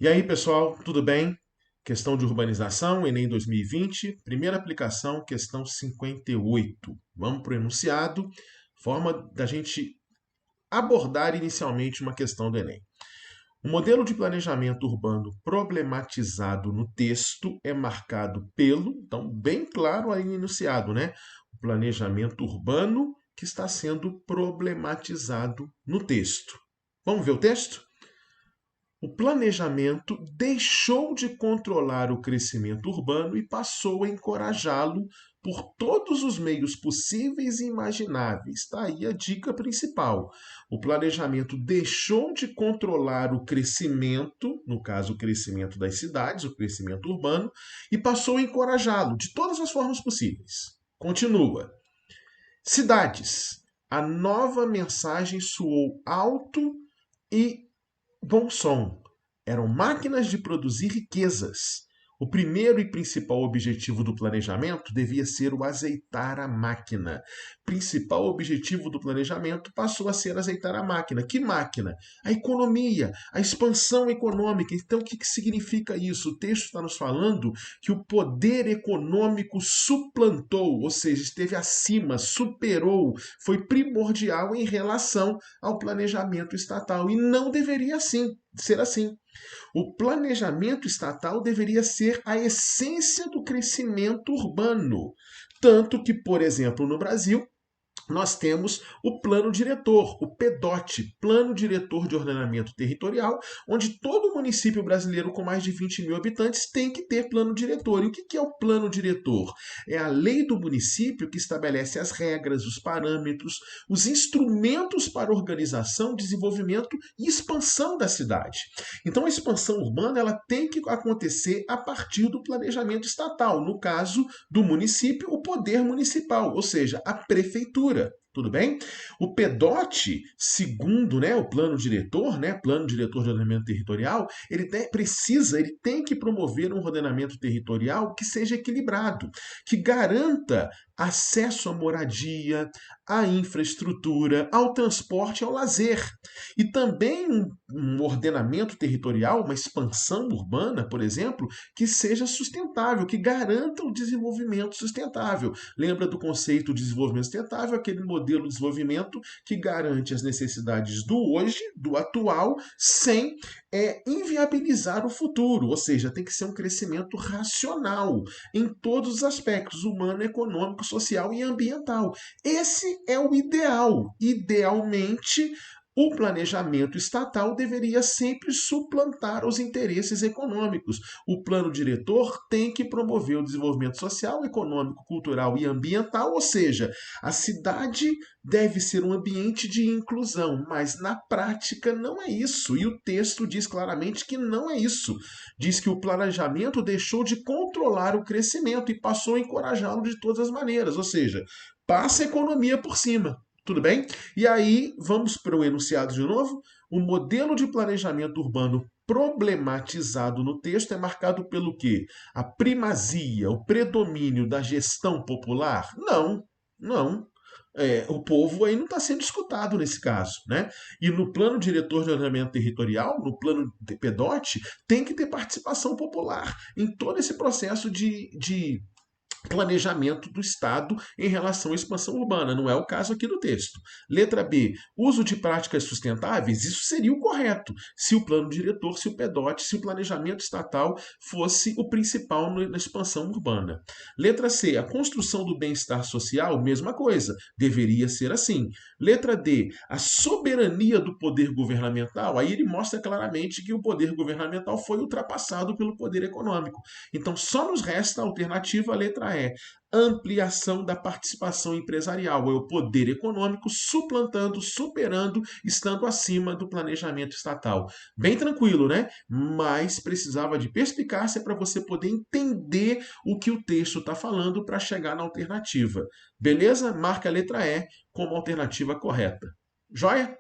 E aí, pessoal, tudo bem? Questão de urbanização, Enem 2020, primeira aplicação, questão 58. Vamos para o enunciado, forma da gente abordar inicialmente uma questão do Enem. O modelo de planejamento urbano problematizado no texto é marcado pelo, então, bem claro aí no enunciado, né? O planejamento urbano que está sendo problematizado no texto. Vamos ver o texto? O planejamento deixou de controlar o crescimento urbano e passou a encorajá-lo por todos os meios possíveis e imagináveis. Está aí a dica principal. O planejamento deixou de controlar o crescimento, no caso, o crescimento das cidades, o crescimento urbano, e passou a encorajá-lo de todas as formas possíveis. Continua. Cidades. A nova mensagem soou alto e bom som. Eram máquinas de produzir riquezas. O primeiro e principal objetivo do planejamento devia ser o azeitar a máquina. Principal objetivo do planejamento passou a ser azeitar a máquina. Que máquina? A economia, a expansão econômica. Então, o que significa isso? O texto está nos falando que o poder econômico suplantou, ou seja, esteve acima, superou, foi primordial em relação ao planejamento estatal. E não deveria ser assim. O planejamento estatal deveria ser a essência do crescimento urbano. Tanto que, por exemplo, no Brasil, nós temos o plano diretor, o PDOT, Plano Diretor de Ordenamento Territorial, onde todo município brasileiro com mais de 20 mil habitantes tem que ter plano diretor. E o que é o plano diretor? É a lei do município que estabelece as regras, os parâmetros, os instrumentos para organização, desenvolvimento e expansão da cidade. Então, a expansão urbana ela tem que acontecer a partir do planejamento estatal, no caso do município, o poder municipal, ou seja, a prefeitura. Tudo bem? O PDOT, segundo o plano diretor, Plano Diretor de Ordenamento Territorial, ele tem que promover um ordenamento territorial que seja equilibrado, que garanta acesso à moradia, à infraestrutura, ao transporte e ao lazer. E também um ordenamento territorial, uma expansão urbana, por exemplo, que seja sustentável, que garanta o desenvolvimento sustentável. Lembra do conceito de desenvolvimento sustentável, aquele modelo de desenvolvimento que garante as necessidades do hoje, do atual, sem inviabilizar o futuro. Ou seja, tem que ser um crescimento racional em todos os aspectos, humano, econômico, social e ambiental. Esse é o ideal. Idealmente, o planejamento estatal deveria sempre suplantar os interesses econômicos. O plano diretor tem que promover o desenvolvimento social, econômico, cultural e ambiental, ou seja, a cidade deve ser um ambiente de inclusão, mas na prática não é isso. E o texto diz claramente que não é isso. Diz que o planejamento deixou de controlar o crescimento e passou a encorajá-lo de todas as maneiras, ou seja, passa a economia por cima. Tudo bem? E aí, vamos para o enunciado de novo. O modelo de planejamento urbano problematizado no texto é marcado pelo quê? A primazia, o predomínio da gestão popular? Não, não. O povo aí não está sendo escutado nesse caso, né? E no plano diretor de ordenamento territorial, no plano de PDOT, tem que ter participação popular em todo esse processo de planejamento do Estado em relação à expansão urbana. Não é o caso aqui do texto. Letra B, uso de práticas sustentáveis. Isso seria o correto se o plano diretor, se o PDOT, se o planejamento estatal fosse o principal na expansão urbana. Letra C, a construção do bem-estar social, mesma coisa. Deveria ser assim. Letra D, a soberania do poder governamental. Aí ele mostra claramente que o poder governamental foi ultrapassado pelo poder econômico. Então só nos resta a alternativa, a letra E, ampliação da participação empresarial, é o poder econômico suplantando, superando, estando acima do planejamento estatal. Bem tranquilo, né? Mas precisava de perspicácia para você poder entender o que o texto está falando para chegar na alternativa. Beleza? Marca a letra E como alternativa correta. Joia?